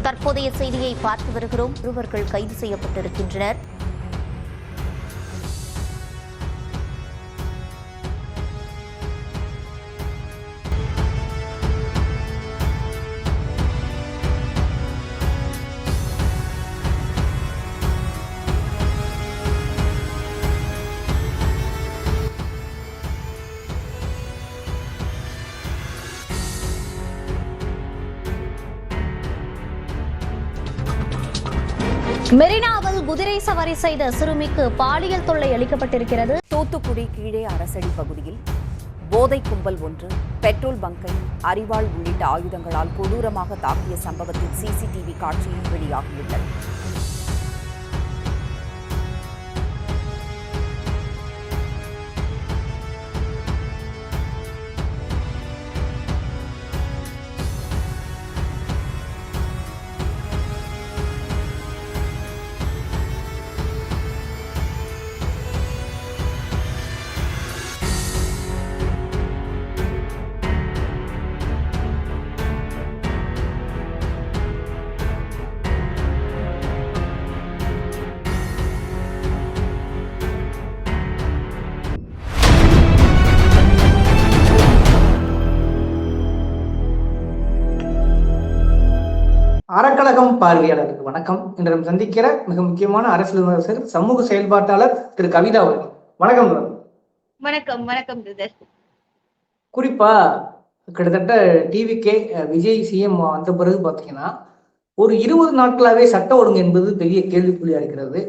தற்போதைய செய்தியை பார்த்து வருகிறோம். இருவர்கள் கைது செய்யப்பட்டிருக்கின்றனர். மெரினாவில் குதிரை சவாரி செய்த சிறுமிக்கு பாலியல் தொல்லை அளிக்கப்பட்டிருக்கிறது. தூத்துக்குடி கீழே அரசடி பகுதியில் போதை கும்பல் ஒன்று பெட்ரோல் பங்கை அரிவாள் உள்ளிட்ட ஆயுதங்களால் கொடூரமாக தாக்கிய சம்பவத்தில் சிசிடிவி காட்சியில் வெளியாகியுள்ளது. அறக்கழகம் பார்வையாளருக்கு வணக்கம். இன்று நாம் சந்திக்கிற மிக முக்கியமான அரசியல் விமர்சகர், சமூக செயல்பாட்டாளர் திரு கவிதா அவர்கள். வணக்கம். வணக்கம். வணக்கம். குறிப்பா கிட்டத்தட்ட டிவிகே விஜய் சிஎம் வந்த பிறகு பாத்தீங்கன்னா ஒரு 20 நாட்களாவே சட்ட ஒழுங்கு என்பது பெரிய கேள்விக்குறியா இருக்கிறது.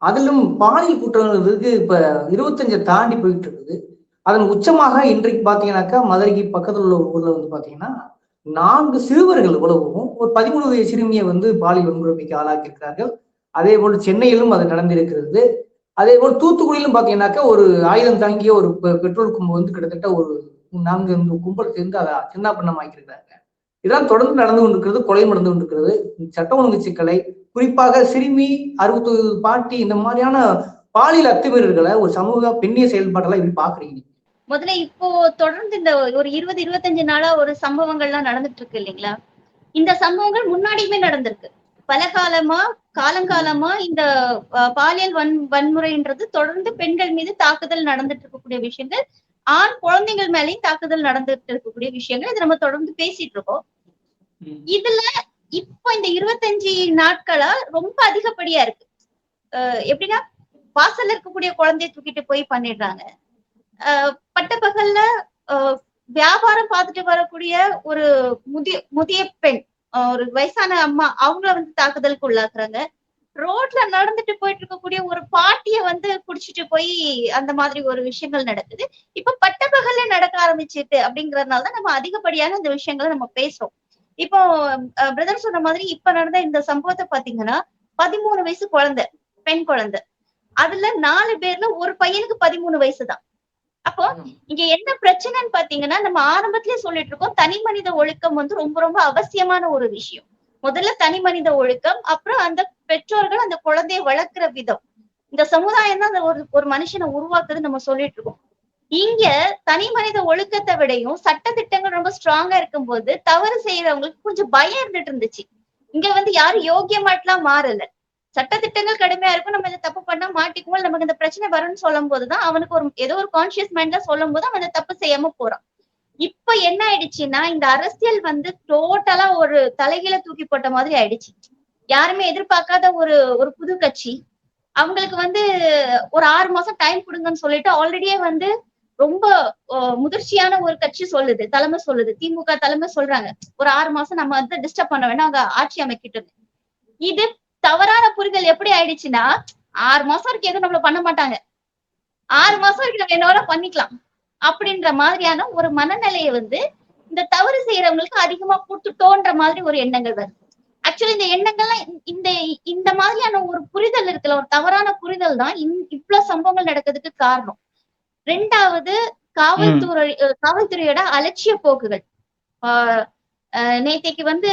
அதிலும் பாலியல் குற்றங்களுக்கு இப்ப 25 தாண்டி போயிட்டு இருக்குது. அதன் உச்சமாக இன்றைக்கு பாத்தீங்கன்னாக்கா மதுரைக்கு பக்கத்துல உள்ள ஊர்ல வந்து பாத்தீங்கன்னா 4 சிறுவர்கள் உலகவும் ஒரு 13 வயது சிறுமியை வந்து பாலியல் வன்கொடுமைக்கு ஆளாக்கி இருக்கிறார்கள். அதே போல் சென்னையிலும் அது நடந்திருக்கிறது. அதே போல் தூத்துக்குடியிலும் பாத்தீங்கன்னாக்கா ஒரு ஆயுதம் தாங்கிய ஒரு பெட்ரோல் கும்பல் வந்து கிட்டத்தட்ட ஒரு 4 கும்பல் சேர்ந்து அதை சின்னாபின்னமாக்கியிருக்கிறாங்க. இதெல்லாம் தொடர்ந்து நடந்து கொண்டிருக்கிறது, கொலை நடந்து கொண்டிருக்கிறது. சட்ட ஒழுங்கு சிக்கலை, குறிப்பாக சிறுமி 60 பாட்டி, இந்த மாதிரியான பாலியல் அத்துமீறல்களை ஒரு சமூக பெண்ணிய செயல்பாட்டெல்லாம் எப்படி பாக்குறீங்க? முதல்ல இப்போ தொடர்ந்து இந்த ஒரு 20-25 நாளா ஒரு சம்பவங்கள்லாம் நடந்துட்டு இருக்கு இல்லைங்களா? இந்த சம்பவங்கள் முன்னாடியுமே நடந்திருக்கு. பல காலங்காலமா இந்த பாலியல் வன்முறைன்றது தொடர்ந்து பெண்கள் மீது தாக்குதல் நடந்துட்டு இருக்கக்கூடிய விஷயங்கள், ஆண் குழந்தைகள் மேலேயும் தாக்குதல் நடந்துட்டு இருக்கக்கூடிய விஷயங்கள், இதை நம்ம தொடர்ந்து பேசிட்டு இருக்கோம். இதுல இப்போ இந்த 25 நாட்களா ரொம்ப அதிகப்படியா இருக்கு. எப்படின்னா, வாசல்ல இருக்கக்கூடிய குழந்தைய தூக்கிட்டு போய் பண்ணிடுறாங்க. பட்டப்பகல்ல வியாபாரம் பார்த்துட்டு வரக்கூடிய ஒரு முதிய பெண், ஒரு வயசான அம்மா, அவங்கள வந்து தாக்குதலுக்கு உள்ளாக்குறாங்க. ரோட்ல நடந்துட்டு போயிட்டு இருக்கக்கூடிய ஒரு பாட்டிய வந்து குடிச்சிட்டு போய் அந்த மாதிரி ஒரு விஷயங்கள் நடக்குது. இப்ப பட்டப்பகல்ல நடக்க ஆரம்பிச்சிட்டு அப்படிங்கறதுனாலதான் நம்ம அதிகப்படியான இந்த விஷயங்களை நம்ம பேசுறோம். இப்போ பிரதர் சொன்ன மாதிரி இப்ப நடந்த இந்த சம்பவத்தை பாத்தீங்கன்னா 13 வயசு குழந்தை, பெண் குழந்தை. அதுல 4 பேர்ல ஒரு பையனுக்கு 13 வயசுதான். அப்போ இங்க என்ன பிரச்சனைன்னு பாத்தீங்கன்னா, நம்ம ஆரம்பத்திலேயே சொல்லிட்டு இருக்கோம், தனி மனித ஒழுக்கம் வந்து ரொம்ப ரொம்ப அவசியமான ஒரு விஷயம். முதல்ல தனி மனித ஒழுக்கம், அப்புறம் அந்த பெற்றோர்கள் அந்த குழந்தைய வளர்க்கிற விதம், இந்த சமுதாயம் தான் அந்த ஒரு மனுஷனை உருவாக்குறது நம்ம சொல்லிட்டு இருக்கோம். இங்க தனி மனித ஒழுக்கத்தை விடையும் சட்ட திட்டங்கள் ரொம்ப ஸ்ட்ராங்கா இருக்கும் போது தவறு செய்யறவங்களுக்கு கொஞ்சம் பயம் இருந்துட்டு இருந்துச்சு. இங்க வந்து யாரும் யோகியமாட்டெல்லாம் மாறல. சட்டத்திட்டங்கள் கடுமையா இருக்கும், நம்ம இதை தப்பு பண்ணா மாட்டிக்குவோம், நமக்கு இந்த பிரச்சனை வரும்னு சொல்லும் போதுதான் அவனுக்கு ஏதோ ஒரு கான்சியஸ் மைண்ட்ல சொல்லும் போது அவன் இந்த தப்பு செய்யாம போறான். இப்ப என்ன ஆயிடுச்சுன்னா, இந்த அரசியல் வந்து டோட்டலா ஒரு தலைகீழ தூக்கி போட்ட மாதிரி ஆயிடுச்சு. யாருமே எதிர்பார்க்காத ஒரு புது கட்சி, அவங்களுக்கு வந்து ஒரு 6 மாசம் டைம் கொடுங்கன்னு சொல்லிட்டு ஆல்ரெடியே வந்து ரொம்ப முதிர்ச்சியான ஒரு கட்சி சொல்லுது, தலைமை சொல்லுது, திமுக தலைமை சொல்றாங்க, ஒரு 6 மாசம் நம்ம வந்து டிஸ்டர்ப் பண்ண வேண்டாம், அவங்க ஆட்சி அமைக்கிட்டு. இது தவறான புரிதல் எப்படி ஆயிடுச்சுன்னா, 6 மாசம் வரைக்கும் எதுவும் நம்மள பண்ண மாட்டாங்க, 6 மாசம் வரைக்கும் நம்ம என்ன பண்ணிக்கலாம் அப்படின்ற மாதிரியான ஒரு மனநிலையை வந்து இந்த தவறு செய்யறவங்களுக்கு அதிகமா கொடுத்துட்டோன்ற மாதிரி ஒரு எண்ணங்கள் வருது. ஆக்சுவலி இந்த எண்ணங்கள்லாம் இந்த மாதிரியான ஒரு புரிதல் இருக்குல்ல, ஒரு தவறான புரிதல் தான் இவ்வளவு சம்பவங்கள் நடக்கிறதுக்கு காரணம். 2வது, காவல்துறையோட அலட்சிய போக்குகள். நேத்தைக்கு வந்து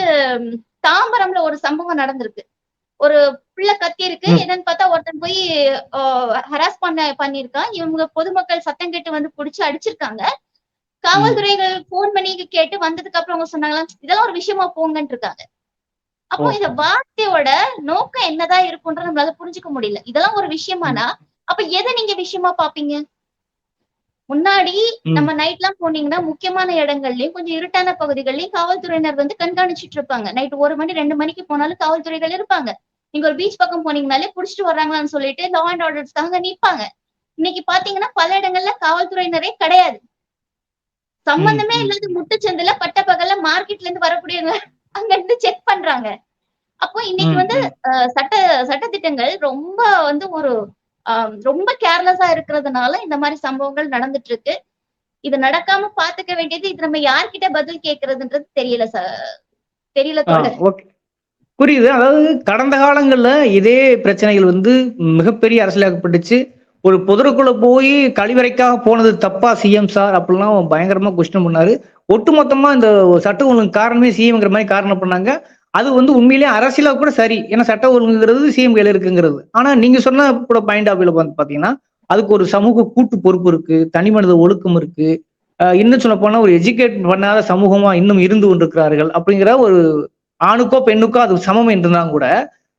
தாம்பரம்ல ஒரு சம்பவம் நடந்திருக்கு. ஒரு பிள்ளை கத்தி இருக்கு, என்னன்னு பார்த்தா ஒருத்தன் போய் ஹராஸ் பண்ணிருக்கான். இவங்க பொதுமக்கள் சத்தம் கேட்டு வந்து புடிச்சு அடிச்சிருக்காங்க. காவல்துறைகள் போன் பண்ணி கேட்டு வந்ததுக்கு அப்புறம் அவங்க சொன்னாங்களா, இதெல்லாம் ஒரு விஷயமா போங்கன்னு இருக்காங்க. அப்போ இந்த வார்த்தையோட நோக்கம் என்னதான் இருக்கும்ன்ற நம்மளால புரிஞ்சுக்க முடியல. இதெல்லாம் ஒரு விஷயமானா அப்ப எதை நீங்க விஷயமா பாப்பீங்க? முன்னாடி நம்ம நைட்லாம் போனீங்கன்னா முக்கியமான இடங்கள்லயும் கொஞ்சம் இருட்டான பகுதிகள்லயும் காவல்துறையினர் வந்து கண்காணிச்சிட்டு இருப்பாங்க. நைட் 1 மணி 2 மணிக்கு போனாலும் காவல்துறைகள் இருப்பாங்க. நீங்க ஒரு பீச் பக்கம் போனீங்கனாலே புடிச்சிட்டு வர்றாங்களான்னு சொல்லிட்டு லா அண்ட் ஆர்டர்ஸ்க்காக நிப்பாங்க. இன்னைக்கு பாத்தீங்கன்னா பல இடங்கள்ல காவல்துறையினரே கிடையாது. சம்பந்தமே இல்லாத முட்டுச்சந்துல பட்ட பகல்ல மார்க்கெட்ல இருந்து வரக்கூடியவங்க அங்க இருந்து செக் பண்றாங்க. அப்போ இன்னைக்கு வந்து சட்டதிட்டங்கள் ரொம்ப வந்து ஒரு ரொம்ப கேர்லெஸ்ஸா இருக்கிறதுனால இந்த மாதிரி சம்பவங்கள் நடந்துட்டு இருக்கு. இது நடக்காம பாத்துக்க வேண்டியது இது நம்ம யார்கிட்ட பதில் கேட்கறதுன்றது தெரியல தோழர். புரியுது. அதாவது கடந்த காலங்கள்ல இதே பிரச்சனைகள் வந்து மிகப்பெரிய அரசியலாக்கப்பட்டுச்சு. ஒரு புதருக்குள்ள போய் கழிவறைக்காக போனது தப்பா சிஎம் சார் அப்படிலாம் பயங்கரமா கொஸ்டின் பண்ணாரு. ஒட்டுமொத்தமா இந்த சட்ட ஒழுங்கு காரணமே சிஎம்ங்கிற மாதிரி காரணம் பண்ணாங்க. அது வந்து உண்மையிலேயே அரசியலா கூட சரி. ஏன்னா சட்ட ஒழுங்குங்கிறது சிஎம் கையில இருக்குங்கிறது. ஆனா நீங்க சொன்ன கூட பாயிண்ட் ஆஃப் வியூல பாத்தீங்கன்னா அதுக்கு ஒரு சமூக கூட்டு பொறுப்பு இருக்கு, தனி மனித ஒழுக்கம் இருக்கு. இன்னும் சொல்ல போனா ஒரு எஜுகேட் பண்ணாத சமூகமா இன்னும் இருந்து கொண்டிருக்கிறார்கள் அப்படிங்கிற ஒரு ஆணுக்கோ பெண்ணுக்கோ அது சமம் என்றுதான் கூட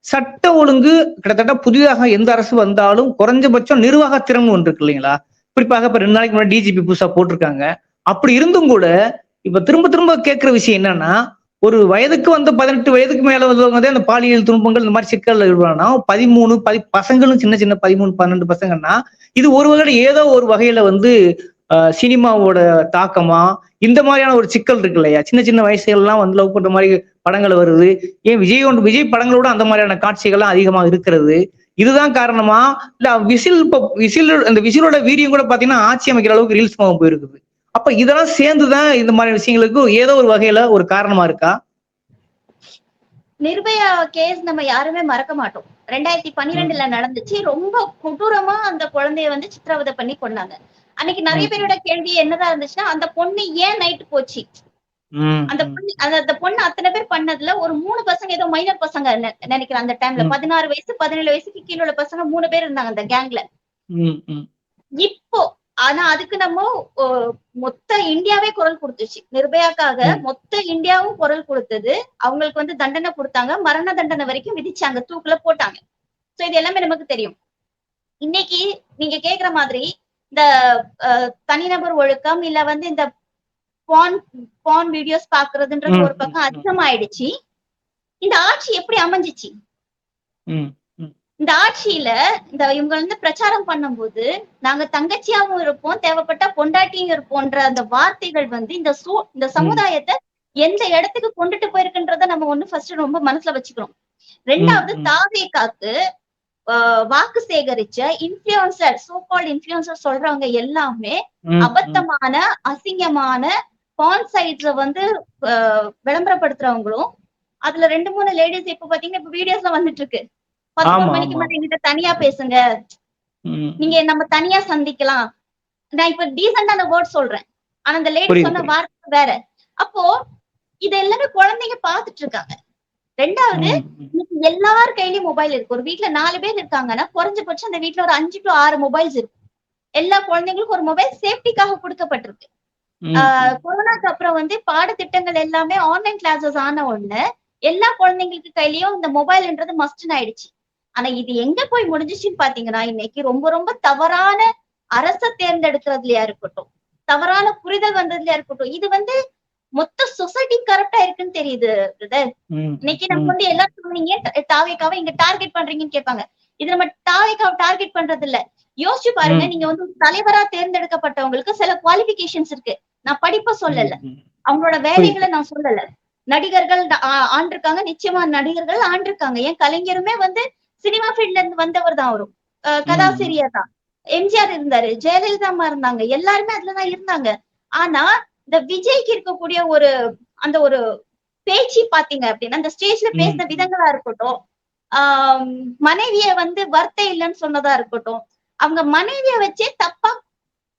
சட்ட ஒழுங்கு கிட்டத்தட்ட புதிதாக எந்த அரசு வந்தாலும் குறைஞ்சபட்சம் நிர்வாக திறன் ஒன்று இருக்கு இல்லைங்களா? குறிப்பாக இப்ப 2 நாளைக்கு முன்னாடி டிஜிபி புதுசா போட்டிருக்காங்க. அப்படி இருந்தும் கூட இப்ப திரும்ப திரும்ப கேட்கிற விஷயம் என்னன்னா, ஒரு வயதுக்கு வந்து 18 வயதுக்கு மேல வந்தவங்க அந்த பாலியல் துன்பங்கள் இந்த மாதிரி சிக்கல்ல இருப்பாங்கன்னா 13 பசங்களும் சின்ன சின்ன 13 12 பசங்கன்னா இது ஒரு வகையில ஏதோ ஒரு வகையில வந்து சினிமாவோட தாக்கமா இந்த மாதிரியான ஒரு சிக்கல் இருக்கு இல்லையா? சின்ன சின்ன வயசுகள்லாம் வந்து லவ் பண்ற மாதிரி படங்கள் வருது. ஏன் விஜய் படங்களோட அந்த மாதிரியான காட்சிகள்லாம் அதிகமா இருக்கிறது. இதுதான் காரணமா? இல்ல அந்த விசிலோட வீரியம் கூட பாத்தீங்கன்னா ஆட்சி அமைக்கிற அளவுக்கு ரீல்ஸ் போயிருக்குது. அப்ப இதெல்லாம் சேர்ந்துதான் இந்த மாதிரி விஷயங்களுக்கு ஏதோ ஒரு வகையில ஒரு காரணமா இருக்கா? நிர்பயா கேஸ் நம்ம யாருமே மறக்க மாட்டோம். 2012 நடந்துச்சு. ரொம்ப கொடூரமா அந்த குழந்தைய வந்து சித்திரவதை பண்ணி கொண்டாங்க. அன்னைக்கு நிறைய பேரோட கேள்வி என்னதான் இருந்துச்சுன்னா அந்த பொண்ணு ஏன் நைட்டு போச்சு? அந்த பொண்ணு அத்தனை பேர் பண்ணதுல ஒரு 3 பசங்க ஏதோ மைனர் பசங்க நினைக்கிறேன் அந்த டைம்ல 16 வயசு 17 வயசுக்கு கீழே உள்ள பசங்க 3 பேர் இருந்தாங்க அந்த கேங்ல. இப்போ ஆனா அதுக்கு நம்ம மொத்த இந்தியாவே குரல் கொடுத்துச்சு. நிர்பயாக்காக மொத்த இந்தியாவும் குரல் கொடுத்தது. அவங்களுக்கு வந்து தண்டனை கொடுத்தாங்க. மரண தண்டனை வரைக்கும் விதிச்சாங்க. தூக்குல போட்டாங்க. சோ இது எல்லாமே நமக்கு தெரியும். இன்னைக்கு நீங்க கேக்குற மாதிரி இந்த தனிநபர் ஒழுக்கம் இல்ல வந்து இந்த பான் வீடியோஸ் பாக்குறதுன்றது ஒரு பக்கம் அதிகமாயிடுச்சு. இந்த ஆட்சி எப்படி அமைஞ்சிச்சு? இந்த ஆட்சியில இவங்க வந்து பிரச்சாரம் பண்ணும்போது நாங்க தங்கச்சியாவும் இருப்போம், தேவைப்பட்ட பொண்டாட்டியும் இருப்போம்ன்ற அந்த வார்த்தைகள் வந்து இந்த சமுதாயத்தை எந்த இடத்துக்கு கொண்டுட்டு போயிருக்குன்றத நம்ம ஒண்ணு ஃபர்ஸ்ட் ரொம்ப மனசுல வச்சுக்கிறோம். ரெண்டாவது தாவேகாக்கு வாக்கு சேகரிச்ச இன்ஃபுளுசர் இன்ஃபுளுசர் சொல்றவங்க எல்லாமே அபத்தமான அசிங்கமான பான் சைட்ல வந்து விளம்பரப்படுத்துறவங்களும் அதுல 2-3 லேடிஸ் இப்ப பாத்தீங்கன்னா இப்ப வீடியோஸ்ல வந்துட்டு இருக்கு. 11 மணிக்கு மேல என்கிட்ட தனியா பேசுங்க, நீங்க நம்ம தனியா சந்திக்கலாம். நான் இப்ப டீசென்டான வேர்ட் சொல்றேன். ஆனா அந்த லேடி சொன்ன வார்த்தை வேற. அப்போ இது எல்லாமே குழந்தைங்க பாத்துட்டு இருக்காங்க. ரெண்டாவது எல்லார் கையிலயும் மொபைல் இருக்கு. ஒரு வீட்டுல 4 பேர் இருக்காங்கன்னா குறைஞ்சபட்சம் அந்த வீட்டுல ஒரு 5 to 6 மொபைல்ஸ் இருக்கு. எல்லா குழந்தைங்களுக்கும் ஒரு மொபைல் சேஃப்டிக்காக கொடுக்கப்பட்டிருக்கு. கொரோனாக்கு அப்புறம் வந்து பாடத்திட்டங்கள் எல்லாமே ஆன்லைன் கிளாஸஸ் ஆன உடனே எல்லா குழந்தைங்களுக்கு கையிலயும் இந்த மொபைல்ன்றது மஸ்ட்னு ஆயிடுச்சு. ஆனா இது எங்க போய் முடிஞ்சிச்சுன்னு பாத்தீங்கன்னா இன்னைக்கு ரொம்ப ரொம்ப தவறான அரச தேர்ந்தெடுக்கிறதுலயா இருக்கட்டும், தவறான புரிதல் வந்ததுலயா இருக்கட்டும், இது வந்து மொத்த சொசைட்டி கரெக்டா இருக்குன்னு தெரியுது. இன்னைக்கு நம்ம வந்து எல்லாரும் நீங்க தாவேக்காவை இங்க டார்கெட் பண்றீங்கன்னு கேட்பாங்க. இது நம்ம தாவேக்காவை டார்கெட் பண்றது இல்ல. யோசிச்சு பாருங்க, நீங்க வந்து தலைவரா தேர்ந்தெடுக்கப்பட்டவங்களுக்கு சில குவாலிபிகேஷன்ஸ் இருக்கு. நான் படிப்ப சொல்லல, அவங்களோட வேலைகளை நான் சொல்லல. நடிகர்கள் ஆண்டிருக்காங்க, நிச்சயமா நடிகர்கள் ஆண்டிருக்காங்க. ஏன் கலைஞருமே வந்து சினிமா ஃபீல்ட்ல இருந்து வந்தவர் தான். அவரும் கதாசிரியர் தான். எம்ஜிஆர் இருந்தாரு, ஜெயலலிதா அம்மா இருந்தாங்க, எல்லாருமே அதுலதான் இருந்தாங்க. ஆனா இந்த விஜய்க்கு இருக்கக்கூடிய அந்த ஒரு பேச்சு பாத்தீங்க அப்படின்னா அந்த ஸ்டேஜ்ல பேசின விதங்களா இருக்கட்டும், மனைவிய வந்து வார்த்தை இல்லைன்னு சொன்னதா இருக்கட்டும், அவங்க மனைவிய வச்சே தப்பா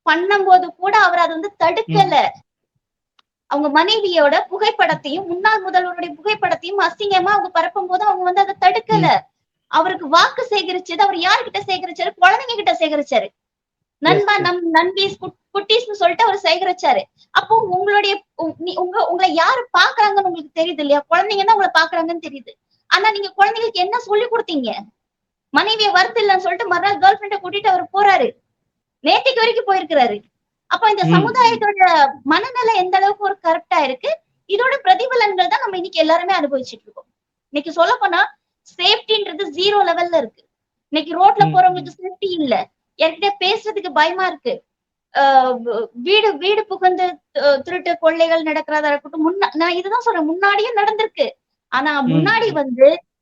பண்ணும் போது கூட அவர் அதை வந்து தடுக்கல. அவங்க மனைவியோட புகைப்படத்தையும் முன்னாள் முதல்வருடைய புகைப்படத்தையும் அசிங்கமா அவங்க பரப்பும் போது அவங்க வந்து அதை தடுக்கல. அவருக்கு வாக்கு சேகரிச்சது அவர் யாருகிட்ட சேகரிச்சாரு? குழந்தைங்க கிட்ட சேகரிச்சாரு. நண்பா நண்பீஸ் குட்டீஸ்னு சொல்லிட்டு அவர் சேகரிச்சாரு. அப்போ உங்களுடைய உங்களை யாரு பாக்குறாங்கன்னு உங்களுக்கு தெரியுது இல்லையா? குழந்தைங்க தான் உங்களை பாக்குறாங்கன்னு தெரியுது. ஆனா நீங்க குழந்தைகளுக்கு என்ன சொல்லி கொடுத்தீங்க? மனைவிய வருத்து இல்லைன்னு சொல்லிட்டு மறுநாள் கேர்ள் ஃபிரெண்ட கூட்டிட்டு அவர் போறாரு. நேத்திக்கு வரைக்கும் போயிருக்கிறாரு. அப்ப இந்த சமுதாயத்தோட மனநிலை எந்த அளவுக்கு ஒரு கரெக்டா இருக்கு. இதோட பிரதிபலன்கள் தான் நம்ம இன்னைக்கு எல்லாருமே அனுபவிச்சுட்டு இருக்கோம். இன்னைக்கு சொல்ல போனா சேஃப்டின்றது 0 லெவல்ல இருக்கு. இன்னைக்கு ரோட்ல போறவங்களுக்கு சேஃப்டி இல்ல. என்கிட்ட பேசுறதுக்கு பயமா இருக்கு. வீடு வீடு புகுந்து திருட்டு கொள்ளைகள் நடக்கிறதா இருக்கட்டும். நான் இதுதான் சொல்றேன், முன்னாடியும் நடந்திருக்கு. ஆனா முன்னாடி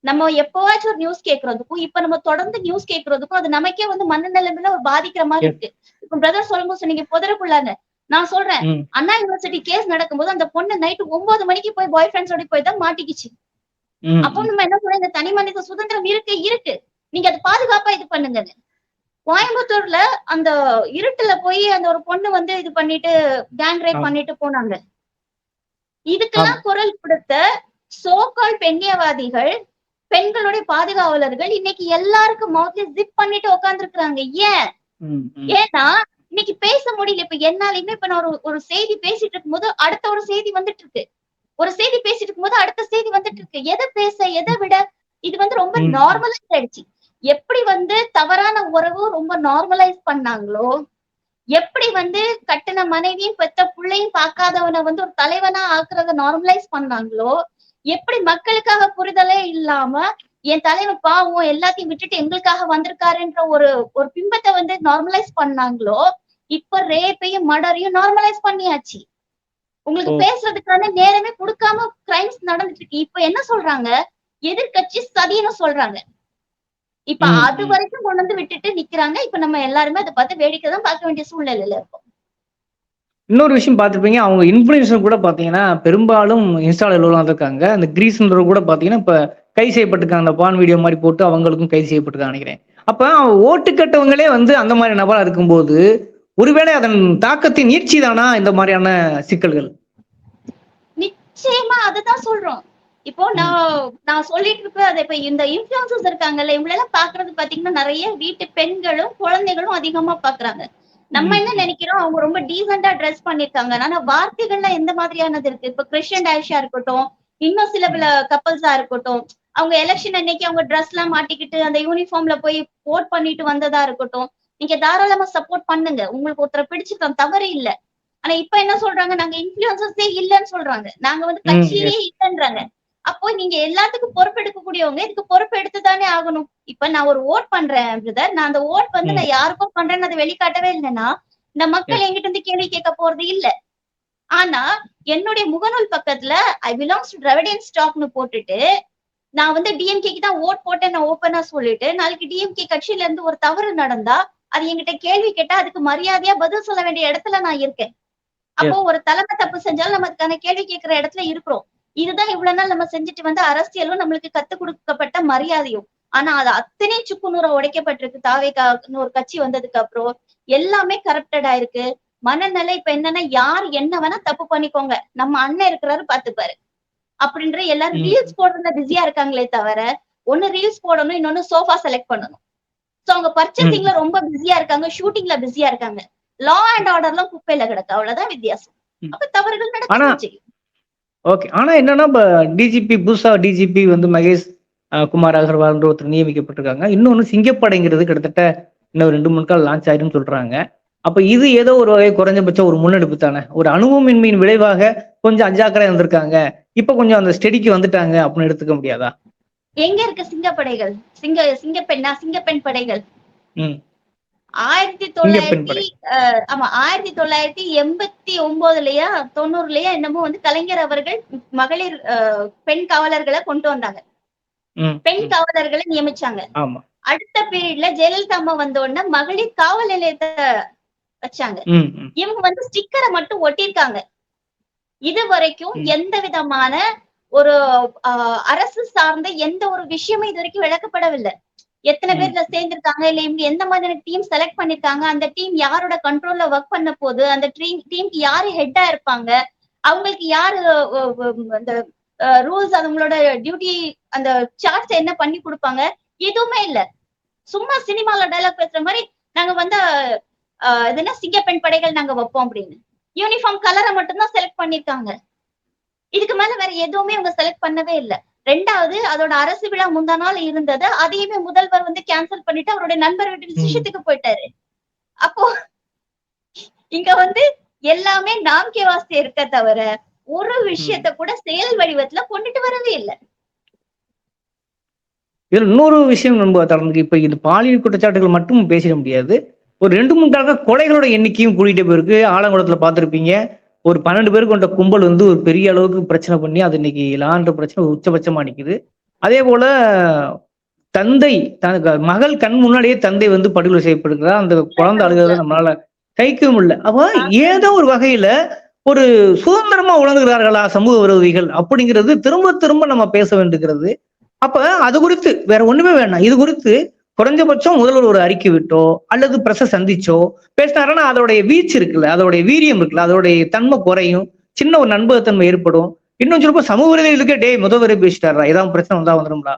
நம்ம எப்பவாச்சும் ஒரு நியூஸ் கேட்கறதுக்கும் இப்ப நம்ம தொடர்ந்து நியூஸ் கேட்கறதுக்கும் அது நமக்கே மனநிலைமையில ஒரு பாதிக்கிற மாதிரி இருக்கு. இப்ப பிரதர் சொல்லும்போது சொன்னீங்க புதருக்குள்ளாங்க. நான் சொல்றேன், அண்ணா யூனிவர்சிட்டி கேஸ் நடக்கும்போது அந்த பொண்ணு நைட்டு 9 மணிக்கு போய் பாய் ஃப்ரெண்ட்ஸோட போய் தான் மாட்டிக்கிச்சு. அப்போ நம்ம என்ன சொல்றோம், இந்த தனி மனித சுதந்திரம் இருக்கு. நீங்க அதை பாதுகாப்பா இது பண்ணுங்க. கோயம்புத்தூர்ல அந்த இருட்டுல போய் அந்த ஒரு பொண்ணு இது பண்ணிட்டு கேங் ரேப் பண்ணிட்டு போனாங்க. இதுக்கெல்லாம் குரல் கொடுத்த சோகால் பெண்ணியவாதிகள், பெண்களுடைய பாதுகாவலர்கள் இன்னைக்கு எல்லாருக்கும் மவுத்ல ஜிப் பண்ணிட்டு உட்கார்ந்து இருக்கிறாங்க. ஏன்னா இன்னைக்கு பேச முடியல. இப்ப என்னாலுமே இப்ப நான் ஒரு செய்தி பேசிட்டு இருக்கும் போது அடுத்த ஒரு செய்தி வந்துட்டு இருக்கு. ஒரு செய்தி பேசிட்டு இருக்கும் போது அடுத்த செய்தி வந்துட்டு இருக்கு. எதை பேச எதை விட இது ரொம்ப நார்மலைஸ் ஆயிடுச்சு. எப்படி தவறான உறவு ரொம்ப நார்மலைஸ் பண்ணாங்களோ, எப்படி கட்டின மனைவியும் பெத்த பிள்ளையும் பார்க்காதவனை ஒரு தலைவனா ஆக்குறத நார்மலைஸ் பண்ணாங்களோ, எப்படி மக்களுக்காக புரிதலே இல்லாம என் தலைவர் பாவம் எல்லாத்தையும் விட்டுட்டு எங்களுக்காக வந்திருக்காருன்ற ஒரு பிம்பத்தை நார்மலைஸ் பண்ணாங்களோ, இப்ப ரேப்பையும் மர்டரையும் நார்மலைஸ் பண்ணியாச்சு. உங்களுக்கு பேசுறதுக்கான நேரமே கொடுக்காம கிரைம்ஸ் நடந்துட்டு இருக்கு. இப்ப என்ன சொல்றாங்க, எதிர்கட்சி சதின்னு சொல்றாங்க. இப்ப அது வரைக்கும் கொண்டு விட்டுட்டு நிக்கிறாங்க. இப்ப நம்ம எல்லாருமே அதை பார்த்து வேடிக்கை தான் பார்க்க வேண்டிய சூழ்நிலையில இருக்கும். இன்னொரு விஷயம் பார்த்துருப்பீங்க, அவங்க இன்ஃபுளுசர் கூட பாத்தீங்கன்னா பெரும்பாலும் இன்ஸ்டால இருக்காங்க. அந்த கிரீஸ்ன்ற கூட பாத்தீங்கன்னா இப்ப கைது செய்யப்பட்டிருக்காங்க. அந்த பான் வீடியோ மாதிரி போட்டு அவங்களுக்கும் கைது செய்யப்பட்டிருக்காங்க நினைக்கிறேன். அப்ப ஓட்டு கட்டவங்களே அந்த மாதிரி நபரா இருக்கும்போது ஒருவேளை அதன் தாக்கத்தின் நீட்சி தானா இந்த மாதிரியான சிக்கல்கள்? நிச்சயமா அதுதான் சொல்றோம். இப்போ நான் சொல்லிட்டு இருப்பேன். அதை இப்ப இந்த இன்ஃபுளுசர்ஸ் இருக்காங்கல்ல, இவங்க எல்லாம் பாக்குறது பாத்தீங்கன்னா நிறைய வீட்டு பெண்களும் குழந்தைகளும் அதிகமா பாக்குறாங்க. நம்ம என்ன நினைக்கிறோம், அவங்க ரொம்ப டீசெண்டா ட்ரெஸ் பண்ணிருக்காங்க. ஆனா வார்த்தைகள்லாம் எந்த மாதிரியானது இருக்கு. இப்ப கிறிஸ்டியன் டாஷா இருக்கட்டும், இன்னும் சில பல கப்பல்ஸா இருக்கட்டும், அவங்க எலெக்ஷன் அன்னைக்கு அவங்க ட்ரெஸ் எல்லாம் மாட்டிக்கிட்டு அந்த யூனிஃபார்ம்ல போய் ஓட் பண்ணிட்டு வந்ததா இருக்கட்டும், நீங்க தாராளமா சப்போர்ட் பண்ணுங்க. உங்களுக்கு ஒருத்தரை பிடிச்சிருக்கோம், தவறு இல்ல. ஆனா இப்ப என்ன சொல்றாங்க, நாங்க இன்ஃபுளுசர்ஸே இல்லன்னு சொல்றாங்க. நாங்க கட்சியே இல்லைன்றாங்க. அப்போ நீங்க எல்லாத்துக்கும் பொறுப்பெடுக்கக்கூடியவங்க இதுக்கு பொறுப்பு எடுத்துதானே ஆகணும். இப்ப நான் ஒரு ஓட் பண்றேன் பிரதர், நான் அந்த ஓட் நான் யாருக்கும் பண்றேன்னு அதை வெளிக்காட்டவே இல்லைன்னா இந்த மக்கள் என்கிட்ட கேள்வி கேட்க போறது இல்ல. ஆனா என்னுடைய முகநூல் பக்கத்துல ஐ பிலாங்ஸ் டு திராவிடியன் ஸ்டாக்னு போட்டுட்டு நான் டிஎம்கேக்கு தான் ஓட் போட்டேன் நான் ஓப்பனா சொல்லிட்டு, நாளைக்கு டிஎம்கே கட்சியில இருந்து ஒரு தவறு நடந்தா அது என்கிட்ட கேள்வி கேட்டா அதுக்கு மரியாதையா பதில் சொல்ல வேண்டிய இடத்துல நான் இருக்கேன். அப்போ ஒரு தலைமை தப்பு செஞ்சாலும் நம்ம அதுக்கான கேள்வி கேட்கிற இடத்துல இருக்கிறோம். இதுதான் இவ்வளவு நாள் நம்ம செஞ்சுட்டு அரசியலும் நம்மளுக்கு கத்துக் கொடுக்கப்பட்ட மரியாதையும். ஆனா அது அத்தனையும் சுக்குநூற உடைக்கப்பட்டிருக்கு. தாவேகான்னு ஒரு கட்சி வந்ததுக்கு அப்புறம் எல்லாமே கரப்டடா இருக்கு. மனநிலை இப்ப என்னன்னா, யார் என்ன வேணா தப்பு பண்ணிக்கோங்க, நம்ம அண்ணன் இருக்கிறாரு பாத்துப்பாரு அப்படின்ற எல்லாரும் ரீல்ஸ் போடுறதுல பிஸியா இருக்காங்களே தவிர, ஒண்ணு ரீல்ஸ் போடணும், இன்னொன்னு சோஃபா செலக்ட் பண்ணணும். சோ அவங்க பர்ச்சேசிங்ல ரொம்ப பிஸியா இருக்காங்க, ஷூட்டிங்ல பிஸியா இருக்காங்க. லா அண்ட் ஆர்டர்லாம் குப்பையில கிடக்கு. அவ்வளவுதான் வித்தியாசம். அப்ப தவறுகள் நடக்கும். ஓகே. ஆனா என்னன்னா, டிஜிபி புதுசா டிஜிபி மகேஷ் குமார் அகர்வால் ஒருத்தர் நியமிக்கப்பட்டிருக்காங்க. இன்னொன்னு சிங்கப்படைங்கிறது கிட்டத்தட்ட இன்னும் 2-3 நாள் லான்ச் ஆயிரும் சொல்றாங்க. அப்ப இது ஏதோ ஒரு வகை குறைஞ்சபட்சம் ஒரு முன்னெடுப்பு தானே. ஒரு அனுபவமின்மையின் விளைவாக கொஞ்சம் அஜாக்கிரதை இருந்திருக்காங்க. இப்ப கொஞ்சம் அந்த ஸ்டெடிக்கு வந்துட்டாங்க அப்படின்னு எடுத்துக்க முடியாதா? எங்க இருக்கு சிங்கப்படைகள்? சிங்கப்பெண் படைகள் 1989லயா 90லயா என்னமோ கலைஞர் அவர்கள் மகளிர் பெண் காவலர்களை கொண்டு வந்தாங்க. பெண் காவலர்களை நியமிச்சாங்க. அடுத்த பீரியட்ல ஜெயலலிதா அம்மா வந்த உடனே மகளிர் காவல் நிலையத்தை வச்சாங்க. இவங்க ஸ்டிக்கரை மட்டும் ஒட்டிருக்காங்க. இது வரைக்கும் எந்த விதமான ஒரு அரசு சார்ந்த எந்த ஒரு விஷயமும் இது வரைக்கும் விளக்கப்படவில்லை. எத்தனை பேர்ல சேர்ந்திருக்காங்க, இல்ல இவங்க எந்த மாதிரியான டீம் செலக்ட் பண்ணிருக்காங்க, அந்த டீம் யாரோட கண்ட்ரோல்ல ஒர்க் பண்ண போகுது, அந்த டீமுக்கு யாரு ஹெட்டா இருப்பாங்க, அவங்களுக்கு யாரு அந்த ரூல்ஸ், அவங்களோட டியூட்டி, அந்த சார்ட்ஸ் என்ன பண்ணி கொடுப்பாங்க, எதுவுமே இல்ல. சும்மா சினிமால டைலாக் பேசுற மாதிரி நாங்க என்ன சிங்கப்பெண் படைகள் நாங்க வைப்போம் அப்படின்னு யூனிஃபார்ம் கலரை மட்டும்தான் செலக்ட் பண்ணிருக்காங்க. இதுக்கு மேல வேற எதுவுமே அவங்க செலக்ட் பண்ணவே இல்லை. ரெண்டாவது அதோட அரசு விழா முந்தா நாள் இருந்தது, அதையுமே முதல்வர் வந்து கேன்சல் பண்ணிட்டு அவருடைய நண்பர் வீட்டு விசேஷத்துக்கு போயிட்டாரு. அப்போ இங்க வந்து எல்லாமே நாம்கே வாஸ்தே இருக்க தவிர ஒரு விஷயத்த கூட செயல் வடிவத்துல கொண்டுட்டு வரவே இல்லை. இதுல இன்னொரு விஷயம் நம்ம தொடர்ந்து இப்ப இது பாலியல் குற்றச்சாட்டுகள் மட்டும் பேசிட முடியாது. ஒரு 2-3 கொலைகளோட எண்ணிக்கையும் கூட்டிகிட்டே போயிருக்கு. ஆலங்குளத்துல பார்த்திருப்பீங்க. ஒரு 12 பேர் கொண்ட கும்பல் வந்து ஒரு பெரிய அளவுக்கு பிரச்சனை பண்ணி அது இன்னைக்கு லான்ற பிரச்சனை உச்சபட்சமா நிக்குது. அதே போல தந்தை மகள் கண் முன்னாடியே தந்தை வந்து படுகொலை செய்யப்படுகிறார். அந்த குழந்தை அழுகிறத நம்மளால கைக்கவும் இல்லை. அப்ப ஏதோ ஒரு வகையில ஒரு சுதந்திரமா உணர்ந்துகிறார்களா சமூக விரோதிகள் அப்படிங்கிறது திரும்ப திரும்ப நம்ம பேச வேண்டுகிறது. அப்ப அது குறித்து வேற ஒண்ணுமே வேண்டாம். இது குறித்து குறைஞ்சபட்சம் முதல்வர் ஒரு அறிக்கை விட்டோ அல்லது பிரஸ சந்திச்சோ பேசினாருன்னா அதோடைய வீச்சு இருக்குல்ல, அதோடைய வீரியம் இருக்குல்ல, அதோடைய தன்மை குறையும், சின்ன ஒரு நண்பகத்தன்மை ஏற்படும். இன்னும் சொல்லும்போது சமூக விரோதிகளுக்கே முதல்வரே பேசிட்டாரா, ஏதாவது பிரச்சனை வந்தா வந்துடும்டா,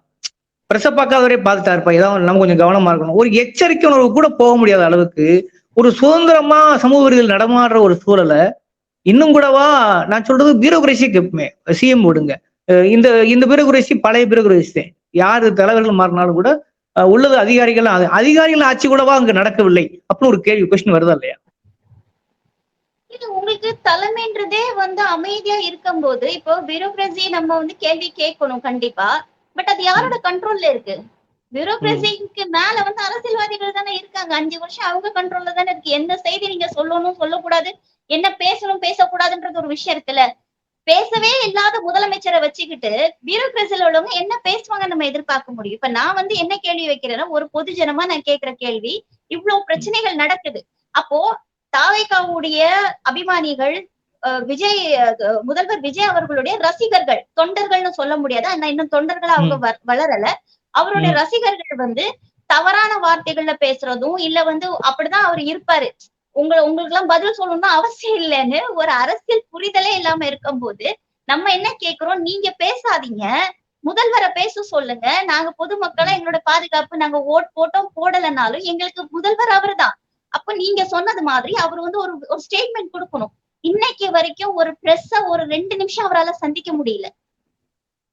பிரஸ பார்க்காதவரே பார்த்துட்டாருப்பா, ஏதாவது நம்ம கொஞ்சம் கவனமா இருக்கணும், ஒரு எச்சரிக்கை உணர்வு கூட போக முடியாத அளவுக்கு ஒரு சுதந்திரமா சமூக விரோதிகள் நடமாடுற ஒரு சூழலை இன்னும் கூடவா நான் சொல்றது பியூரோகிரசி கேட்புமே சிஎம் விடுங்க. இந்த பியூரோகிரசி பழைய பியூரோகிரசி தான். யாரு தலைவர்கள் மாறினாலும் கூட உள்ளது அதிகாரிகள் ஆட்சி கூடவா அங்க நடக்கவில்லை அப்படின்னு ஒரு கேள்வி கொஸ்டின் வருதா இல்லையா? இது உங்களுக்கு தலைமைன்றதே வந்து அமைதியா இருக்கும் போது இப்போ பியூரோகிரசி நம்ம வந்து கேள்வி கேட்கணும் கண்டிப்பா. பட் அது யாரோட கண்ட்ரோல்ல இருக்கு? பியூரோகிரசிக்கு மேல வந்து அரசியல்வாதிகள் தானே இருக்காங்க. 5 வருஷம் அவங்க கண்ட்ரோல்ல தானே இருக்கு. எந்த செய்தி நீங்க சொல்லணும் சொல்லக்கூடாது, என்ன பேசணும் பேசக்கூடாதுன்றது ஒரு விஷயம் இருக்குல்ல. பேசவே இல்லாத முதலமைச்சரை வச்சுக்கிட்டு பியூரோகிரசில உள்ளவங்க என்ன பேசுவாங்க நம்ம எதிர்பார்க்க முடியும்? இப்ப நான் வந்து என்ன கேள்வி வைக்கிறேன்னா, ஒரு பொது ஜனமா நான் கேட்கிற கேள்வி, இவ்வளவு பிரச்சனைகள் நடக்குது. அப்போ தாவேகாவுடைய அபிமானிகள், விஜய் முதல்வர் விஜய் அவர்களுடைய ரசிகர்கள், தொண்டர்கள்னு சொல்ல முடியாது, ஆனா இன்னும் தொண்டர்களா அவங்க வளரல. அவருடைய ரசிகர்கள் வந்து தவறான வார்த்தைகள்ல பேசுறதும் இல்ல வந்து அப்படிதான் அவர் இருப்பாரு, உங்களுக்கு எல்லாம் பதில் சொல்லணும்னு அவசியம் இல்லைன்னு ஒரு அரசியல் புரிதலே இல்லாம இருக்கும் போது நம்ம என்ன கேக்குறோம், நீங்க பேசாதீங்க, முதல்வரை பேச சொல்லுங்க, நாங்க பொதுமக்களா எங்களோட பாதுகாப்பு, நாங்க ஓட் போட்டோம் போடலைனாலும் எங்களுக்கு முதல்வர் அவர் தான். அப்ப நீங்க சொன்னது மாதிரி அவர் வந்து ஒரு ஸ்டேட்மெண்ட் கொடுக்கணும். இன்னைக்கு வரைக்கும் ஒரு பிரஸ் ஒரு 2 நிமிஷம் அவரால் சந்திக்க முடியல.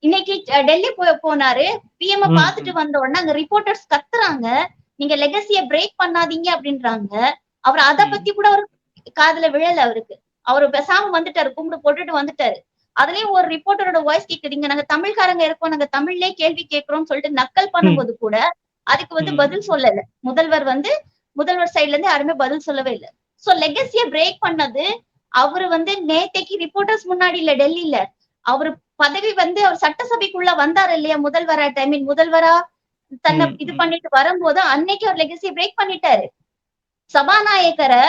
இன்னைக்கு டெல்லி போனாரு, பிஎம் பாத்துட்டு வந்த உடனே அங்க ரிப்போர்ட்டர்ஸ் கத்துறாங்க, நீங்க லெகசிய பிரேக் பண்ணாதீங்க அப்படின்றாங்க. அவர் அத பத்தி கூட அவர் காதுல விழல. அவரு பேசாம வந்துட்டாரு, கும்பிடு போட்டுட்டு வந்துட்டாரு. அதுலயும் ஒரு ரிப்போர்ட்டரோட வாய்ஸ் கேக்குறீங்க, நாங்க தமிழ்காரங்க இருக்கோம், நாங்க தமிழ்லயே கேள்வி கேட்கிறோம்னு சொல்லிட்டு நக்கல் பண்ணும்போது கூட அதுக்கு வந்து பதில் சொல்லல. முதல்வர் சைட்ல இருந்து யாருமே பதில் சொல்லவே இல்லை. சோ லெகசிய பிரேக் பண்ணது அவரு வந்து நேத்தைக்கு ரிப்போர்ட்டர்ஸ் முன்னாடி இல்ல, டெல்லியில அவரு பதவி வந்து அவர் சட்டசபைக்குள்ள வந்தாரு இல்லையா, முதல்வரா தன்னை இது பண்ணிட்டு வரும்போது அன்னைக்கு அவர் லெகசிய பிரேக் பண்ணிட்டாரு. சபாநாயகரை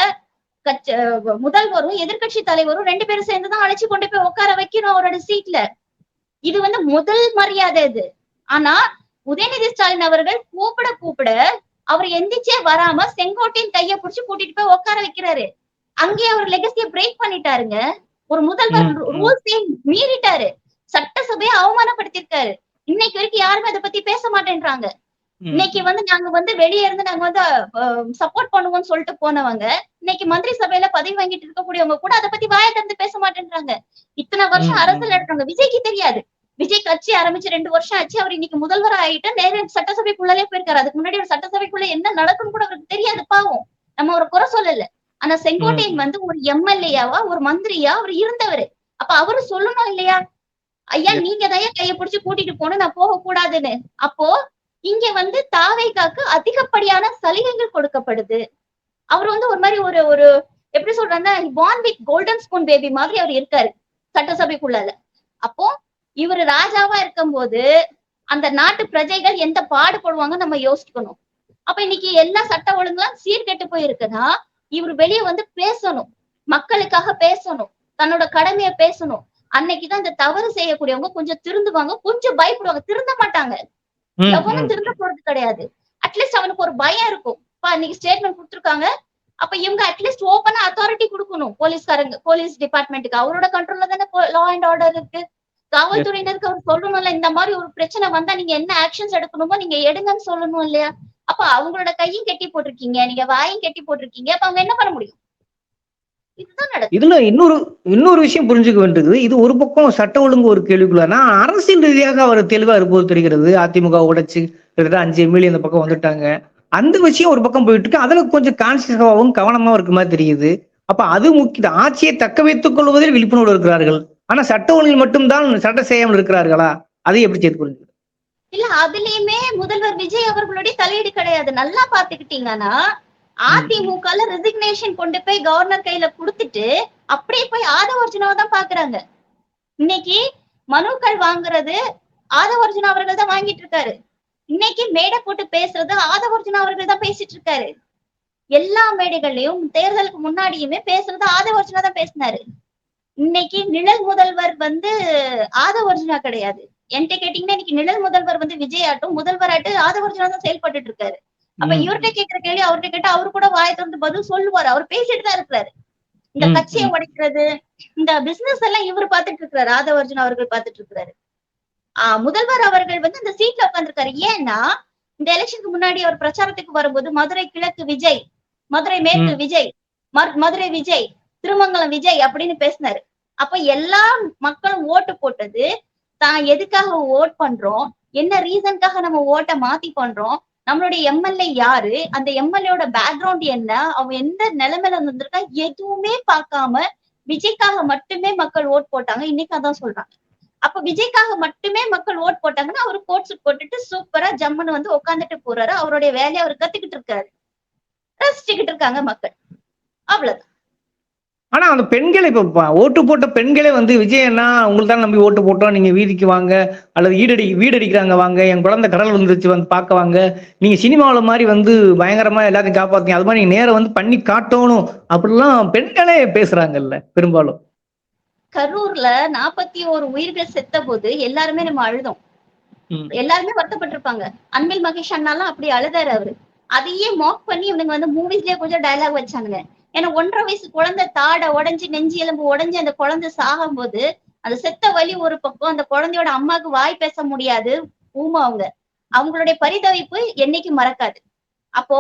முதல்வரும் எதிர்கட்சி தலைவரும் 2 பேரும் சேர்ந்துதான் அழைச்சு கொண்டு போய் உட்கார வைக்கணும் அவரோட சீட்ல. இது வந்து முதல் மரியாதை இது. ஆனா உதயநிதி ஸ்டாலின் அவர்கள் கூப்பிட அவர் எந்திரிச்சே வராம செங்கோட்டையின் கைய பிடிச்சு கூட்டிட்டு போய் உட்கார வைக்கிறாரு. அங்கேயே அவர் லெகசிய பிரேக் பண்ணிட்டாருங்க. ஒரு முதல்வர் ரூல்ஸே மீறிட்டாரு, சட்டசபையை அவமானப்படுத்திருக்காரு. இன்னைக்கு வரைக்கும் யாருமே அதை பத்தி பேச மாட்டேன்றாங்க. இன்னைக்கு வந்து நாங்க வந்து வெளியே இருந்து நாங்க வந்து சப்போர்ட் பண்ணுவோம்னு சொல்லிட்டு போனவங்க இன்னைக்கு மந்திரி சபையில பதவி வாங்கிட்டு இருக்கக்கூடியவங்க கூட அதை பத்தி வாயை திறந்து பேச மாட்டேன்றாங்க. இத்தனை வருஷம் அரசியல் எடுத்தாங்க. விஜய்க்கு தெரியாது, விஜய் கட்சி ஆரம்பிச்சு 2 வருஷம் ஆச்சு, அவர் இன்னைக்கு முதல்வர் ஆயிட்டு நேர சட்டசபைக்குள்ளே போயிருக்காரு. அதுக்கு முன்னாடி ஒரு சட்டசபைக்குள்ள என்ன நடக்கும்னு கூட அவருக்கு தெரியாது, பாவம். நம்ம ஒரு குறை சொல்லல. ஆனா செங்கோட்டையன் வந்து ஒரு எம்எல்ஏவா ஒரு மந்திரியா அவர் இருந்தவரு. அப்ப அவரு சொல்லணும் இல்லையா, ஐயா நீங்க தான் கையை பிடிச்சு கூட்டிட்டு போகணும், நான் போக கூடாதுன்னு. அப்போ இங்க வந்து தாவேகாக்கு அதிகப்படியான சலுகைகள் கொடுக்கப்படுது. அவர் வந்து ஒரு மாதிரி ஒரு எப்படி சொல்றாங்கன்னா, born with golden spoon baby மாதிரி அவர் இருக்காரு சட்டசபைக்குள்ள. அப்போ இவரு ராஜாவா இருக்கும் போது அந்த நாட்டு பிரஜைகள் எந்த பாடுபடுவாங்க நம்ம யோசிக்கணும். அப்ப இன்னைக்கு எல்லா சட்ட ஒழுங்குலாம் சீர்கெட்டு போயிருக்குன்னா இவர் வெளியே வந்து பேசணும், மக்களுக்காக பேசணும், தன்னோட கடமையை பேசணும். அன்னைக்குதான் இந்த தவறு செய்யக்கூடியவங்க கொஞ்சம் திருந்துவாங்க, கொஞ்சம் பயப்படுவாங்க. திருந்த மாட்டாங்க, எவனும் திருந்த போறது கிடையாது. அட்லீஸ்ட் அவனுக்கு ஒரு பயம் இருக்கும். இன்னைக்கு ஸ்டேட்மெண்ட் கொடுத்துருக்காங்க, அப்ப இவங்க அட்லீஸ்ட் ஓப்பனா அத்தாரிட்டி கொடுக்கணும் போலீஸ் டிபார்ட்மெண்ட்டுக்கு. அவரோட கண்ட்ரோல்ல தானே லா அண்ட் ஆர்டர் இருக்கு. காவல்துறையினருக்கு அவர் சொல்லணும்ல, இந்த மாதிரி ஒரு பிரச்சனை வந்தா நீங்க என்ன ஆக்ஷன்ஸ் எடுக்கணுமோ நீங்க எடுங்கன்னு சொல்லணும் இல்லையா? அப்ப அவங்களோட கையும் கெட்டி போட்டிருக்கீங்க, நீங்க வாயும் கெட்டி போட்டிருக்கீங்க. அப்ப அவங்க என்ன பண்ண முடியும்? இதுதான் நடக்குது. இதுல இன்னொரு விஷயம் புரிஞ்சுக்க வேண்டியது, இது ஒரு பக்கம் சட்ட ஒழுங்கு ஒரு கேள்விக்குள்ளானா, அரசியல் ரீதியாக அவர் தெளிவா இருப்பது தெரிகிறது. அதிமுக உடைச்சு கிட்டத்தட்ட 5 எம்எல்ஏ இந்த பக்கம் வந்துட்டாங்க. அந்த விஷயம் ஒரு பக்கம் போயிட்டு இருக்கு. அதுல கொஞ்சம் கான்சியஸாவும் கவனமா இருக்க மாதிரி தெரியுது. அப்ப அது முக்கியம். ஆட்சியை தக்க வைத்துக் கொள்வதில் விழிப்புணர்வு இருக்கிறார்கள். ஆனா சட்ட ஒழுங்கில் மட்டும்தான் சட்டை செய்யாமல் இருக்கிறார்களா? அதை எப்படி சேர்த்து புரிஞ்சுக்கிறது? இல்ல அதுலயுமே முதல்வர் விஜய் அவர்களுடைய தலையீடு கிடையாது. நல்லா பாத்துக்கிட்டீங்கன்னா அதிமுகல ரெசிக்னேஷன் கொண்டு போய் கவர்னர் கையில குடுத்துட்டு அப்படியே போய் ஆதவ அர்ஜுனாவை தான் பாக்குறாங்க. இன்னைக்கு மனுக்கள் வாங்குறது ஆதவ அர்ஜுனா அவர்கள் தான் வாங்கிட்டு இருக்காரு. இன்னைக்கு மேடை போட்டு பேசுறது ஆதவ அர்ஜுனா அவர்கள் தான் பேசிட்டு இருக்காரு. எல்லா மேடைகள்லயும் தேர்தலுக்கு முன்னாடியுமே பேசுறது ஆதவ அர்ஜுனா தான் பேசினாரு. இன்னைக்கு நிழல் முதல்வர் ஆதவ அர்ஜுனா கிடையாது. என்கிட்ட கேட்டீங்கன்னா இன்னைக்கு நிழல் முதல்வர் விஜய் ஆட்டும் முதல்வராட்டு ஆதவ அர்ஜுனா தான் செயல்பட்டு இருக்காரு. அப்ப இவர்கிட்ட கேட்கிற கேள்வி அவர்கிட்ட கேட்டா அவரு கூட வாயை திறந்து பதில் சொல்லுவாரு. அவர் பேசிட்டு தான் இருக்கிறாரு. இந்த கட்சியை உடைக்கிறது இந்த பிசினஸ் எல்லாம் இவர் பாத்துட்டு இருக்கிறாரு. ஆதவ அர்ஜுனா அவர்கள் பாத்துட்டு இருக்கிறாரு. முதல்வர் அவர்கள் இந்த சீட்ல உட்கார்ந்துருக்காரு. ஏன்னா இந்த எலெக்ஷனுக்கு முன்னாடி அவர் பிரச்சாரத்துக்கு வரும்போது மதுரை கிழக்கு விஜய், மதுரை மேற்கு விஜய், மதுரை விஜய், திருமங்கலம் விஜய் அப்படின்னு பேசினாரு. அப்ப எல்லா மக்களும் ஓட்டு போட்டது தான் எதுக்காக ஓட் பண்றோம், என்ன ரீசனுக்காக நம்ம ஓட்டை மாத்தி பண்றோம், நம்மளுடைய எம்எல்ஏ யாரு, அந்த எம்எல்ஏட பேக்ரவுண்ட் என்ன, அவன் எந்த நிலைமையில வந்திருக்கா எதுவுமே பார்க்காம விஜய்க்காக மட்டுமே மக்கள் ஓட் போட்டாங்க. இன்னைக்கு அதான் சொல்றாங்க. அப்ப விஜய்க்காக மட்டுமே மக்கள் ஓட் போட்டாங்கன்னா அவரு கோட் சூட் போட்டுட்டு சூப்பரா ஜம்முன்னு உட்காந்துட்டு போறாரு. அவருடைய வேலையை அவர் கத்துக்கிட்டு இருக்காரு. ரசிச்சுக்கிட்டு இருக்காங்க மக்கள். அவ்வளவுதான். ஆனா அந்த பெண்களை இப்ப ஓட்டு போட்ட பெண்களே விஜய் அண்ணா உங்களுக்கு தான் நம்பி ஓட்டு போட்டோம், நீங்க வீதிக்கு வாங்க, அல்லது வீடடிக்கிறாங்க வாங்க, என் குழந்தை கடல் வந்துருச்சு பார்க்க வாங்க, நீங்க சினிமாவில மாதிரி பயங்கரமா எல்லாத்தையும் காப்பாத்தீங்க, அது மாதிரி நீங்க நேரம் பண்ணி காட்டணும் அப்படிலாம் பெண்களே பேசுறாங்கல்ல பெரும்பாலும். கரூர்ல 41 உயிர்கள் செத்த போது எல்லாருமே நம்ம அழுதோம். எல்லாருமே வருத்தப்பட்டிருப்பாங்க. அன்பில் மகேஷ் அண்ணாலாம் அப்படி அழுதாரு அவரு. அதையே மாக் பண்ணி இவனுங்க மூவிஸ்லயே கொஞ்சம் டயலாக் வச்சானுங்க. ஏன்னா 1.5 வயசு குழந்தை தாடை உடைஞ்சு நெஞ்சு எலும்பு உடைஞ்சு அந்த குழந்தை சாகும் போது அந்த செத்த வலி ஒரு பக்கம், அந்த குழந்தையோட அம்மாவுக்கு வாய் பேச முடியாது, ஊமா அவங்களுடைய பரிதவிப்பு என்னைக்கு மறக்காது. அப்போ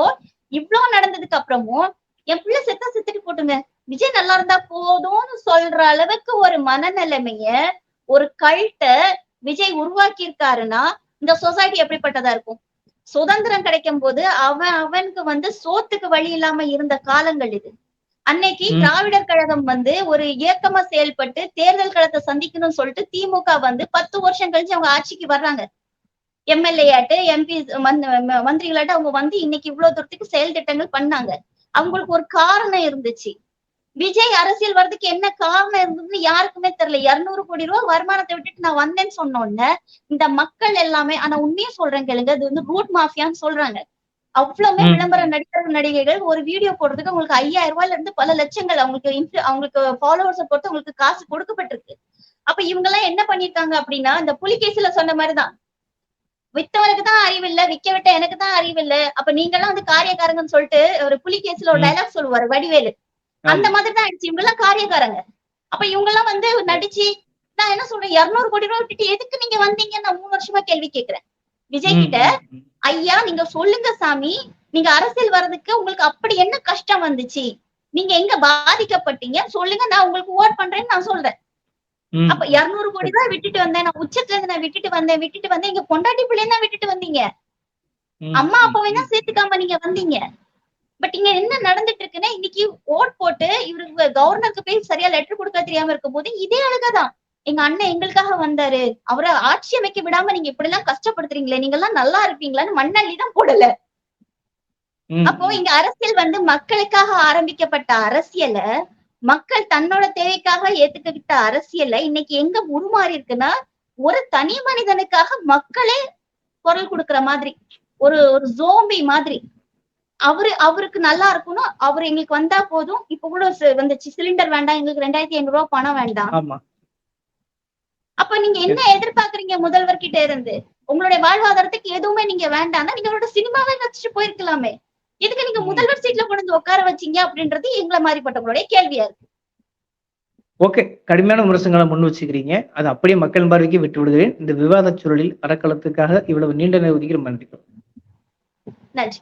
இவ்வளவு நடந்ததுக்கு அப்புறமும் என் பிள்ளை செத்துட்டு போட்டுங்க, விஜய் நல்லா இருந்தா போதும்னு சொல்ற அளவுக்கு ஒரு மனநிலைமைய ஒரு கல்ட்டை விஜய் உருவாக்கி இருக்காருன்னா இந்த சொசைட்டி எப்படிப்பட்டதா இருக்கும்? சுதந்திரம் கிடைக்கும் போது அவனுக்கு சோத்துக்கு வழி இல்லாம இருந்த காலங்கள் இது. அன்னைக்கு திராவிடர் கழகம் ஒரு இயக்கமா செயல்பட்டு தேர்தல் களத்தை சந்திக்கணும்னு சொல்லிட்டு திமுக 10 வருஷம் கழிச்சு அவங்க ஆட்சிக்கு வர்றாங்க. எம்எல்ஏ ஆட்டு எம்பி மந்திரிகளாட்டு அவங்க இன்னைக்கு இவ்வளவு தூரத்துக்கு செயல் திட்டங்கள் பண்ணாங்க. அவங்களுக்கு ஒரு காரணம் இருந்துச்சு. விஜய் அரசியல் வர்றதுக்கு என்ன காரணம் இருந்ததுன்னு யாருக்குமே தெரியல. 200 கோடி ரூபாய் வருமானத்தை விட்டுட்டு நான் வந்தேன்னு சொன்னோன்னு இந்த மக்கள் எல்லாமே, ஆனா உண்மையா சொல்றேன் கேளுங்க, அது ரூட் மாஃபியான்னு சொல்றாங்க. அவ்வளவுமே விளம்பர நடிகர்கள் நடிகைகள் ஒரு வீடியோ போடுறதுக்கு உங்களுக்கு 5000 ரூபாயில இருந்து பல லட்சங்கள் அவங்களுக்கு ஃபாலோவர்ஸை பொறுத்து உங்களுக்கு காசு கொடுக்கப்பட்டிருக்கு. அப்ப இவங்க எல்லாம் என்ன பண்ணிருக்காங்க அப்படின்னா, இந்த புலிகேசில சொன்ன மாதிரிதான், வித்தவனுக்கு தான் அறிவு இல்ல, விக்க விட்ட எனக்கு தான் அறிவு இல்ல, அப்ப நீங்க எல்லாம் காரியக்காரங்கன்னு சொல்லிட்டு ஒரு புலிகேசில ஒரு டைலாக் சொல்லுவாரு வடிவேலு. அந்த மாதிரிதான் ஆயிடுச்சு. இவங்க எல்லாம் காரியக்காரங்க. அப்ப இவங்க எல்லாம் நடிச்சு நான் என்ன சொல்றேன், 200 கோடி ரூபாய் விட்டுட்டு எதுக்கு நீங்க வந்தீங்கன்னு நான் 3 வருஷமா கேள்வி கேட்கிறேன் விஜய் கிட்ட. ஐயா நீங்க சொல்லுங்க சாமி, நீங்க அரசியல் வர்றதுக்கு உங்களுக்கு அப்படி என்ன கஷ்டம் வந்துச்சு, நீங்க எங்க பாதிக்கப்பட்டீங்க சொல்லுங்க, நான் உங்களுக்கு ஓட் பண்றேன்னு நான் சொல்றேன். அப்ப 200 கோடி ரூபாய் விட்டுட்டு வந்தேன், நான் உச்சத்துல இருந்து நான் விட்டுட்டு வந்தேன், இங்க பொண்டாட்டி பிள்ளைன்னு தான் விட்டுட்டு வந்தீங்க, அம்மா அப்பாவை தான் சேர்த்துக்காம நீங்க வந்தீங்க. பட் இங்க என்ன நடந்துட்டு இருக்குன்னா, இன்னைக்கு ஓட் போட்டு இவருக்கு கவர்னருக்கு போய் சரியா லெட்டர் கொடுக்க தெரியாம இருக்கும் போது இதே அழகாதான், எங்க அண்ணன் எங்களுக்காக வந்தாரு, அவரை ஆட்சி அமைக்க விடாம நீங்க இப்படி எல்லாம் கஷ்டப்படுத்துறீங்களே, நீங்க எல்லாம் நல்லா இருப்பீங்களான்னு மண்ணள்ளிதான் போடல. அப்போ இங்க அரசியல் மக்களுக்காக ஆரம்பிக்கப்பட்ட அரசியல, மக்கள் தன்னோட தேவைக்காக ஏத்துக்கிட்ட அரசியல்ல இன்னைக்கு எங்க உருமாறி இருக்குன்னா, ஒரு தனி மனிதனுக்காக மக்களே குரல் கொடுக்குற மாதிரி, ஒரு ஜோம்பி மாதிரி. அவருக்கு நல்லா இருக்கணும், அவரு எங்களுக்கு வந்தா போதும், இப்ப கூட வந்துச்சு சிலிண்டர் வேண்டாம், எங்களுக்கு 2500 ரூபாய் பணம் வேண்டாம். அப்ப நீங்க என்ன எதிர்பார்க்கறீங்க முதல்வர் கிட்ட இருந்து? உங்களுடைய வாழ்வாதாரத்துக்கு எதுவுமே நீங்க வேண்டாம்னா நீங்க அவரோட சினிமாவே வச்சுட்டு போயிருக்கலாமே, எதுக்கு நீங்க முதல்வர் சீட்ல கொண்டு உட்கார வச்சீங்க அப்படின்றது எங்களை மாதிரிப்பட்டவங்களுடைய கேள்வியா இருக்கு. ஓகே, கடுமையான விமர்சனங்களை முன் வச்சுக்கிறீங்க, அது அப்படியே மக்கள் பார்வைக்கு விட்டு விடுகிறேன். இந்த விவாத சூழலில் அறக்களத்துக்காக இவ்வளவு நீண்ட நேரம் ஒதுக்கி நன்றி.